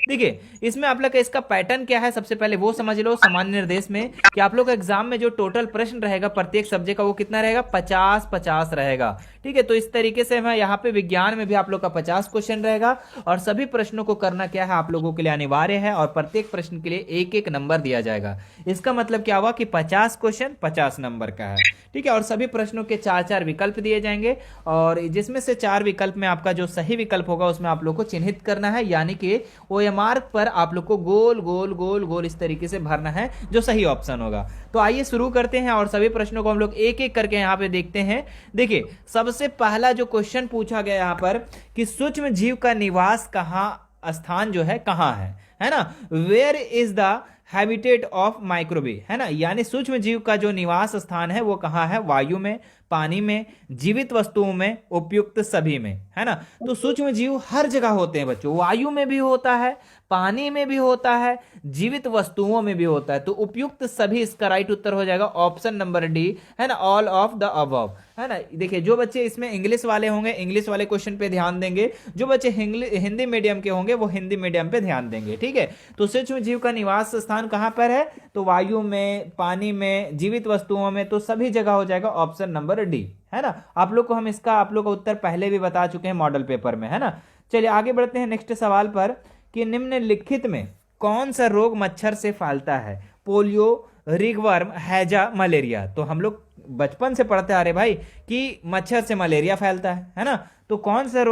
देखिए इसमें आप लोग का इसका पैटर्न क्या है, सबसे पहले वो समझ लो। सामान्य निर्देश में कि आप लोग का एग्जाम में जो टोटल प्रश्न रहेगा प्रत्येक सब्जेक्ट का वो कितना रहेगा, 50-50 रहेगा। ठीक है, तो इस तरीके से मैं यहाँ पे विज्ञान में भी आप लोग का 50 क्वेश्चन रहेगा और सभी प्रश्नों को करना क्या है आप लोगों के लिए अनिवार्य है और प्रत्येक प्रश्न के लिए एक एक नंबर दिया जाएगा। इसका मतलब क्या हुआ कि 50 क्वेश्चन 50 नंबर का है। ठीक है, और सभी प्रश्नों के 4-4 विकल्प दिए जाएंगे और जिसमें से 4 विकल्प में आपका जो सही विकल्प होगा उसमें आप लोग को चिन्हित करना है, यानी कि OMR पर आप लोग को गोल गोल गोल गोल इस तरीके से भरना है जो सही ऑप्शन होगा। तो आइए शुरू करते हैं और सभी प्रश्नों को हम लोग एक एक करके यहाँ पे देखते हैं। देखिए सबसे पहला जो क्वेश्चन पूछा गया यहाँ पर कि सूक्ष्म जीव का निवास कहाँ, स्थान जो है कहाँ है ना, where is the habitat of microbe, है ना, यानी सूक्ष्म जीव का जो निवास स्थान है वो कहाँ है, वायु में, पानी में, जीवित वस्तुओं में, उपयुक्त सभी में, है ना। तो सूक्ष्म जीव हर जगह होते हैं बच्चों, वायु में भी होता है, पानी में भी होता है, जीवित वस्तुओं में भी होता है। तो उपयुक्त सभी इसका राइट उत्तर हो जाएगा ऑप्शन नंबर डी, है ना, ऑल ऑफ द अबव, है ना। देखिए जो बच्चे इसमें इंग्लिश वाले होंगे इंग्लिश वाले क्वेश्चन पे ध्यान देंगे, जो बच्चे हिंदी मीडियम के होंगे वो हिंदी मीडियम पे ध्यान देंगे। ठीक है, तो सूक्ष्म जीव का निवास स्थान कहाँ पर है, तो वायु में, पानी में, जीवित वस्तुओं में, तो सभी जगह हो जाएगा ऑप्शन नंबर डी, है ना। आप लोग को हम इसका आप लोग का उत्तर पहले भी बता चुके हैं मॉडल पेपर में, है ना। चलिए आगे बढ़ते हैं नेक्स्ट सवाल पर कि निम्नलिखित में कौन सा रोग मच्छर से फैलता है, पोलियो, रिगवर्म, हैजा, मलेरिया। तो हम लोग बचपन से पढ़ते आ रहे भाई कि मच्छर से मलेरिया फैलता है ना। तो कौन सा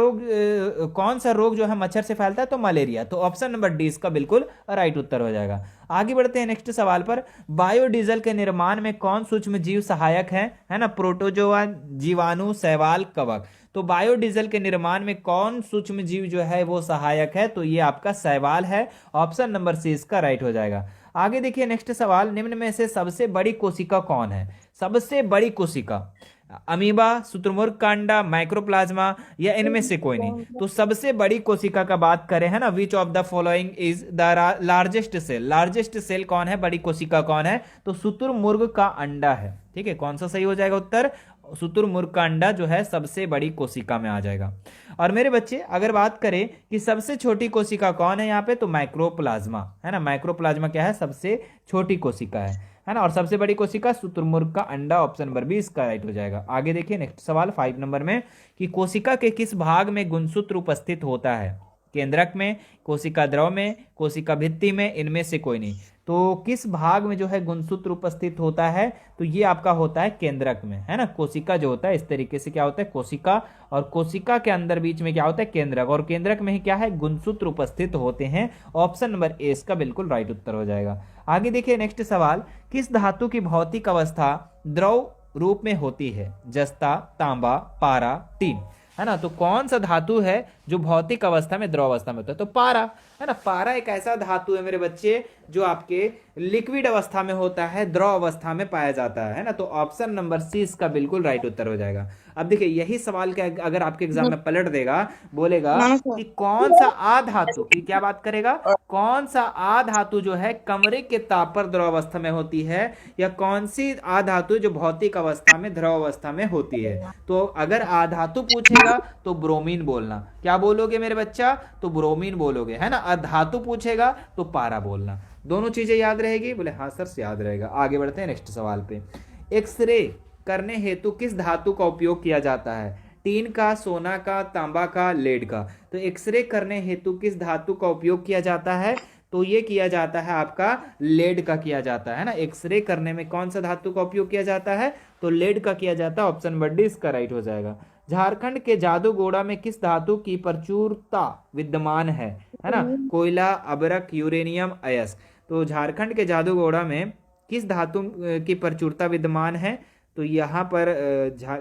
रोग जो है मच्छर से फैलता है, तो मलेरिया। तो ऑप्शन नंबर डी इसका बिल्कुल राइट उत्तर हो जाएगा। आगे बढ़ते हैं नेक्स्ट सवाल पर, बायोडीजल के निर्माण में कौन सूक्ष्म जीव सहायक है ना, प्रोटोजोआ, जीवाणु, शैवाल, कवक। तो बायोडीजल के निर्माण में कौन सूक्ष्म जीव जो है वो सहायक है, तो ये आपका शैवाल है, ऑप्शन नंबर सी इसका राइट हो जाएगा। आगे देखिए नेक्स्ट सवाल, निम्न में से सबसे बड़ी कोशिका कौन है, सबसे बड़ी कोशिका, अमीबा, शुतुरमुर्ग का अंडा, माइक्रोप्लाज्मा या इनमें से कोई नहीं। तो सबसे बड़ी कोशिका का बात करें, है ना, which of the following is the largest cell, largest cell कौन है, बड़ी कोशिका कौन है, तो शुतुरमुर्ग का अंडा है। ठीक है, कौन सा सही हो जाएगा उत्तर, शुतुरमुर्ग का अंडा जो है सबसे बड़ी कोशिका में आ जाएगा। और मेरे बच्चे अगर बात करें कि सबसे छोटी कोशिका कौन है यहाँ पे, तो माइक्रोप्लाज्मा, है ना, माइक्रोप्लाज्मा क्या है, सबसे छोटी कोशिका है ना। और सबसे बड़ी कोशिका शुतुरमुर्ग का अंडा, ऑप्शन नंबर बी इसका राइट हो जाएगा। आगे देखिए नेक्स्ट सवाल 5 नंबर में कि कोशिका के किस भाग में गुणसूत्र उपस्थित होता है, केंद्रक में, कोशिका द्रव में, कोशिका भित्ति में, इनमें से कोई नहीं। तो किस भाग में जो है गुणसूत्र उपस्थित होता है, तो ये आपका होता है केंद्रक में, है ना। कोशिका जो होता है इस तरीके से क्या होता है, कोशिका, और कोशिका के अंदर बीच में क्या होता है, केंद्रक, और केंद्रक में ही क्या है, गुणसूत्र उपस्थित होते हैं। ऑप्शन नंबर ए इसका बिल्कुल राइट उत्तर हो जाएगा। आगे देखिए नेक्स्ट सवाल, किस धातु की भौतिक अवस्था द्रव रूप में होती है, जस्ता, तांबा, पारा, टीन, है ना। तो कौन सा धातु है जो भौतिक अवस्था में द्रव अवस्था में होता है, तो पारा, है ना। पारा एक ऐसा धातु है मेरे बच्चे जो आपके लिक्विड अवस्था में होता है, द्रव अवस्था में पाया जाता है ना। तो ऑप्शन नंबर सी इसका बिल्कुल राइट उत्तर हो जाएगा। अब देखिए यही सवाल के अगर आपके एग्जाम में पलट देगा, बोलेगा कि कौन सा आ धातु की क्या बात करेगा, कौन सा आ धातु जो है कमरे के ताप पर द्रव अवस्था में होती है, या कौन सी आ धातु जो भौतिक अवस्था में द्रव अवस्था में होती है। तो अगर आ धातु पूछेगा तो ब्रोमीन बोलना, क्या बोलोगे मेरे बच्चा, तो ब्रोमीन बोलोगे, है ना। अधातु पूछेगा तो पारा बोलना। दोनों चीजें याद रहेगी, बोले हाँ सर से याद रहेगा। आगे बढ़ते हैं नेक्स्ट सवाल पे, एक्सरे करने हेतु किस धातु का उपयोग किया जाता है, टीन का, सोना का, तांबा का, लेड का। तो एक्सरे करने हेतु किस धातु का उपयोग किया जाता है, तो ये किया जाता है आपका लेड का किया जाता है ना। एक्सरे करने में कौन सा धातु का उपयोग किया जाता है, तो लेड का किया जाता है, ऑप्शन नंबर डी इसका राइट हो जाएगा। झारखंड के जादूगोड़ा में किस धातु की प्रचुरता विद्यमान है ना, कोयला, अबरक, यूरेनियम, अयस्क। तो झारखंड के जादूगोड़ा में किस धातु की प्रचुरता विद्यमान है, तो यहाँ पर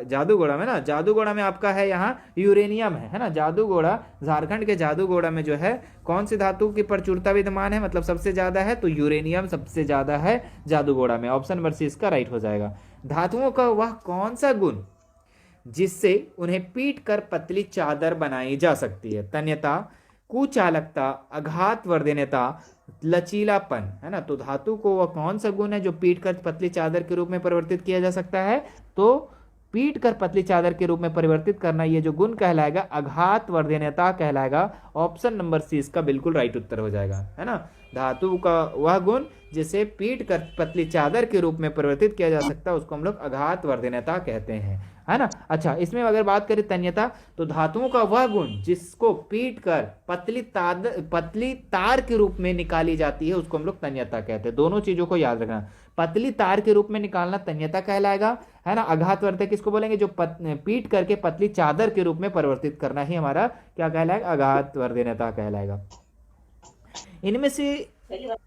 जादूगोड़ा में ना, जादूगोड़ा में आपका है यहाँ यूरेनियम है ना। जादूगोड़ा, झारखंड के जादूगोड़ा में जो है कौन सी धातु की प्रचुरता विद्यमान है, मतलब सबसे ज्यादा है, तो यूरेनियम सबसे ज्यादा है जादूगोड़ा में, ऑप्शन नंबर सी इसका राइट हो जाएगा। धातुओं का वह कौन सा गुण जिससे उन्हें पीट कर पतली चादर बनाई जा सकती है, तन्यता, कुचालकता, आघात वर्धनता, लचीलापन, है ना। तो धातु को वह कौन सा गुण है जो पीट कर पतली चादर के रूप में परिवर्तित किया जा सकता है, तो पीट कर पतली चादर के रूप में परिवर्तित करना, ये जो गुण कहलाएगा आघात वर्धनीयता कहलाएगा। ऑप्शन नंबर सी इसका बिल्कुल राइट उत्तर हो जाएगा, है ना। धातु का वह गुण जिसे पीट कर पतली चादर के रूप में परिवर्तित किया जा सकता है उसको हम लोग आघात वर्धनीयता कहते हैं, है ना। अच्छा, इसमें अगर बात करें तन्यता, तो धातुओं का वह गुण जिसको पीट कर पतली तार के रूप में निकाली जाती है उसको हम लोग तन्यता कहते हैं। दोनों चीजों को याद रखना, पतली तार के रूप में निकालना तन्यता कहलाएगा, है ना। आघातवर्धक किसको बोलेंगे, जो पीट करके पतली चादर के रूप में परिवर्तित करना ही हमारा क्या कहलाएगा, आघातवर्धनीयता कहलाएगा।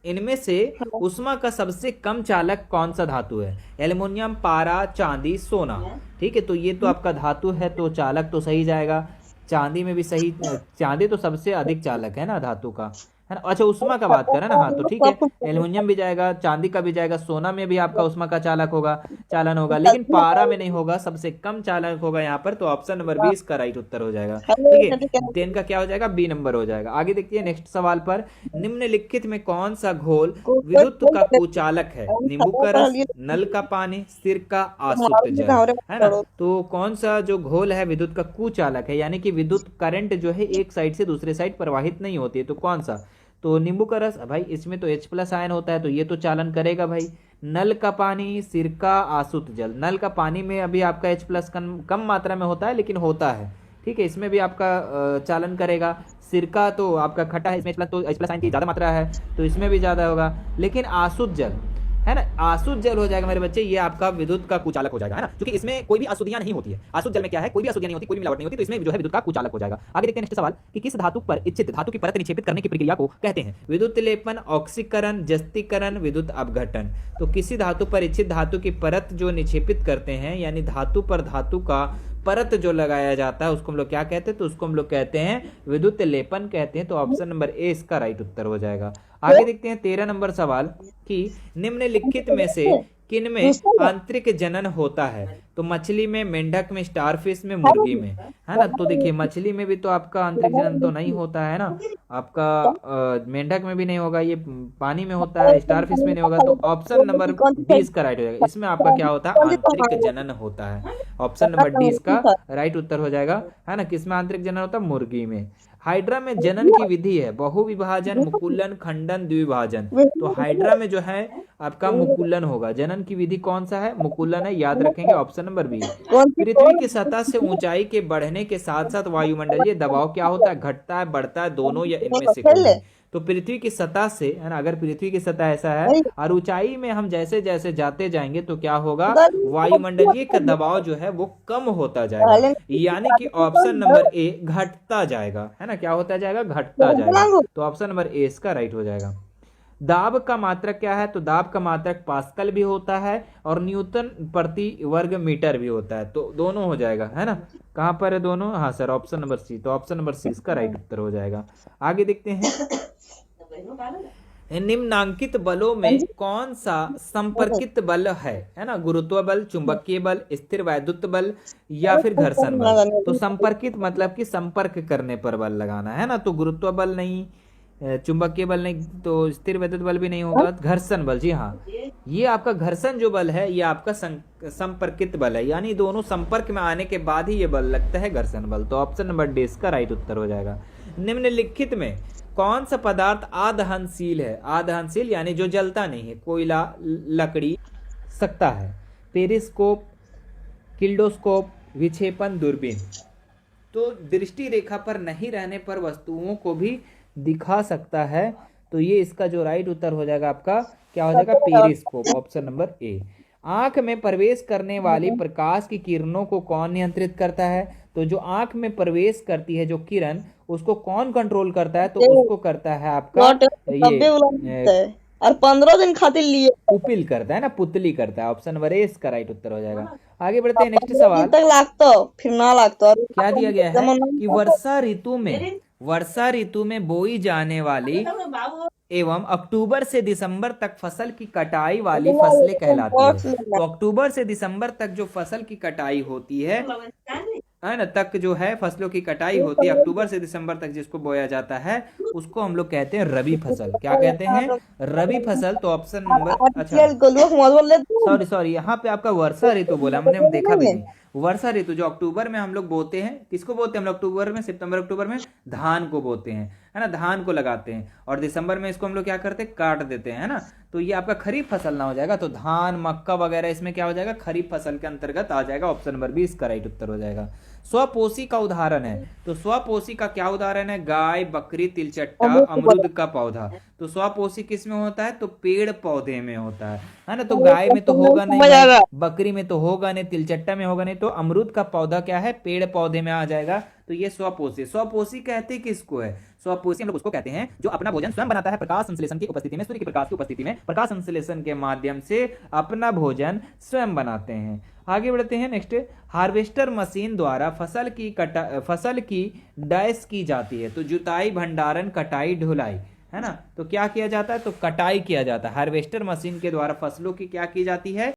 इनमें से उष्मा का सबसे कम चालक कौन सा धातु है? एल्युमिनियम, पारा, चांदी, सोना। ठीक है, तो ये तो आपका धातु है तो चालक तो सही जाएगा। चांदी में भी सही, चांदी तो सबसे अधिक चालक है ना धातु का, है ना। अच्छा, उष्मा का बात करें ना, हाँ तो ठीक है, एल्युमिनियम भी जाएगा, चांदी का भी जाएगा, सोना में भी आपका उष्मा का चालन होगा, लेकिन पारा में नहीं होगा, सबसे कम चालक होगा यहाँ पर। तो ऑप्शन नंबर 20 का राइट उत्तर हो जाएगा। ठीक है, 10 का क्या हो जाएगा, बी नंबर हो जाएगा। आगे देखिए नेक्स्ट सवाल पर, निम्नलिखित में कौन सा घोल विद्युत का कुचालक है? नींबू का रस, नल का पानी, सिरका, आसुत जल, है ना। तो कौन सा जो घोल है विद्युत का कुचालक है, यानी कि विद्युत करंट जो है एक साइड से दूसरे साइड प्रवाहित नहीं होती है, तो कौन सा? तो नींबू का रस, भाई इसमें तो H+ आयन होता है तो ये तो चालन करेगा भाई। नल का पानी, सिरका, आसुत जल। नल का पानी में अभी आपका H+ कम मात्रा में होता है लेकिन होता है, ठीक है, इसमें भी आपका चालन करेगा। सिरका तो आपका खट्टा है, इसमें तो H+ आयन की ज़्यादा मात्रा है तो इसमें भी ज़्यादा होगा, लेकिन आसुत जल, है ना, आसुत जल हो जाएगा मेरे बच्चे, ये आपका विद्युत का कुचालक हो जाएगा, है ना, क्योंकि इसमें कोई भी अशुद्धियां नहीं होती है। आसुत जल में क्या है, कोई भी अशुद्धियां नहीं होती, कोई भी मिलावट नहीं होती, तो इसमें जो है विद्युत का कुचालक हो जाएगा। आगे देखते हैं नेक्स्ट सवाल कि किस धातु पर इच्छित धातु की परत निक्षेपित करने की प्रक्रिया को कहते हैं? विद्युत लेपन, ऑक्सीकरण, जस्तीकरण, विद्युत अपघटन। तो किसी धातु पर इच्छित धातु की परत जो निक्षेपित करते हैं, यानी धातु पर धातु का परत जो लगाया जाता है उसको हम लोग क्या कहते हैं? तो उसको हम लोग कहते हैं विद्युत लेपन कहते हैं। तो ऑप्शन नंबर ए इसका राइट उत्तर हो जाएगा। आगे देखते हैं 13 नंबर सवाल कि निम्नलिखित में से किन में आंतरिक जनन होता है? तो मछली में, मेंढक में, स्टारफिश में, मुर्गी में, है ना। तो देखिए मछली में भी तो आपका आंतरिक जनन तो नहीं होता है ना, आपका मेंढक में भी नहीं होगा, ये पानी में होता है, स्टारफिश में नहीं होगा, तो ऑप्शन नंबर 20 का राइट हो जाएगा। इसमें आपका क्या होता है, आंतरिक जनन होता है। ऑप्शन नंबर 20 का राइट उत्तर हो जाएगा, है ना। किसमें आंतरिक जनन होता है? मुर्गी में। हाइड्रा में जनन की विधि है बहुविभाजन, मुकुलन, खंडन, द्विभाजन। तो हाइड्रा में जो है आपका मुकुलन होगा। जनन की विधि कौन सा है? मुकुलन है, याद रखेंगे, ऑप्शन नंबर बी। पृथ्वी की सतह से ऊंचाई के बढ़ने के साथ साथ वायुमंडलीय दबाव क्या होता है? घटता है, बढ़ता है, दोनों या इनमें से कोई। तो पृथ्वी की सतह से, है ना, अगर पृथ्वी की सतह ऐसा है और ऊंचाई में हम जैसे जैसे जाते जाएंगे तो क्या होगा, वायुमंडलीय का दबाव जो है वो कम होता जाएगा, यानी कि ऑप्शन नंबर ए घटता जाएगा, है ना। क्या होता जाएगा? घटता जाएगा। तो ऑप्शन नंबर ए इसका राइट हो जाएगा। दाब का मात्रक क्या है? तो दाब का मात्रक पास्कल भी होता है और न्यूटन प्रति वर्ग मीटर भी होता है, तो दोनों हो जाएगा, है ना। कहां पर है दोनों? हाँ सर, ऑप्शन नंबर सी। तो ऑप्शन नंबर सी इसका राइट उत्तर हो जाएगा। आगे देखते हैं, निम्नांकित बलों में कौन सा संपर्कित बल है ना। गुरुत्व बल, चुंबकीय बल, स्थिर वैद्युत बल या फिर घर्षण बल। तो संपर्कित मतलब कि संपर्क करने पर बल लगाना, है ना। तो गुरुत्व बल नहीं, चुंबकीय बल नहीं, तो स्थिर वैद्युत बल भी नहीं होगा, घर्षण बल, जी हाँ, ये आपका घर्षण जो बल है ये आपका संपर्कित बल है, यानी दोनों संपर्क में आने के बाद ही ये बल लगता है, घर्षण बल। तो ऑप्शन नंबर डी इसका राइट उत्तर हो जाएगा। निम्नलिखित में कौन सा पदार्थ आदहनशील है? आदहनशील यानी जो जलता नहीं है, कोयला, लकड़ी सकता है। पेरिस्कोप, किल्डोस्कोप, विक्षेपण, दूरबीन। तो दृष्टि रेखा पर नहीं रहने पर वस्तुओं को भी दिखा सकता है, तो ये इसका जो राइट उत्तर हो जाएगा आपका क्या हो जाएगा? Periscope, option number A. आंख में प्रवेश करने वाली प्रकाश की किरणों को कौन नियंत्रित करता है? तो जो आंख में प्रवेश करती है जो किरण, उसको कौन कंट्रोल करता है? तो उसको करता है आपका ये और 15 दिन खातिर लिए पुपिल करता है ना, पुतली करता है। ऑप्शन नंबर ए इसका राइट उत्तर हो जाएगा। आगे बढ़ते हैं नेक्स्ट सवाल। फिर ना लागतो क्या दिया गया है कि वर्षा ऋतु में बोई जाने वाली एवं अक्टूबर से दिसंबर तक फसल की कटाई वाली फसलें कहलाती है। तो अक्टूबर से दिसंबर तक जो फसल की कटाई होती है है ना तक जो है फसलों की कटाई होती है, अक्टूबर से दिसंबर तक जिसको बोया जाता है उसको हम लोग कहते हैं रबी फसल। क्या कहते हैं? रबी फसल। तो ऑप्शन नंबर, अच्छा सॉरी सॉरी, यहाँ पे आपका वर्षा ऋतु बोला, मैंने देखा भी नहीं। वर्षा ऋतु जो अक्टूबर में हम लोग बोते हैं, किसको बोते हैं हम लोग अक्टूबर में, सितंबर अक्टूबर में धान को बोते हैं, है ना, धान को लगाते हैं, और दिसंबर में इसको हम लोग क्या करते हैं, काट देते हैं, है ना। तो ये आपका खरीफ फसल ना हो जाएगा, तो धान मक्का वगैरह इसमें क्या हो जाएगा, खरीफ फसल के अंतर्गत आ जाएगा। ऑप्शन नंबर बी इसका राइट उत्तर हो जाएगा। स्वपोषी का उदाहरण है, तो स्वपोषी का क्या उदाहरण है, गाय, बकरी, तिलचट्टा, अमरूद का पौधा। तो स्वपोषी किस में होता है, तो पेड़ पौधे में होता है ना। तो गाय में तो होगा नहीं भाई, बकरी में तो होगा नहीं, तिलचट्टा में होगा नहीं, तो अमरूद का पौधा क्या है, पेड़ पौधे में आ जाएगा। तो ये स्वपोषी। स्वपोषी कहते किसको है, स्वपोषी हम लोग उसको कहते हैं जो अपना भोजन स्वयं बनाता है, प्रकाश संश्लेषण की उपस्थिति में, सूर्य के प्रकाश की उपस्थिति में प्रकाश संश्लेषण के माध्यम से अपना भोजन स्वयं बनाते हैं। आगे बढ़ते हैं नेक्स्ट। हार्वेस्टर मशीन द्वारा फसल की डैश की जाती है, तो जुताई, भंडारण, कटाई, ढुलाई, है ना। तो क्या किया जाता है, तो कटाई किया जाता है। हार्वेस्टर मशीन के द्वारा फसलों की क्या की जाती है,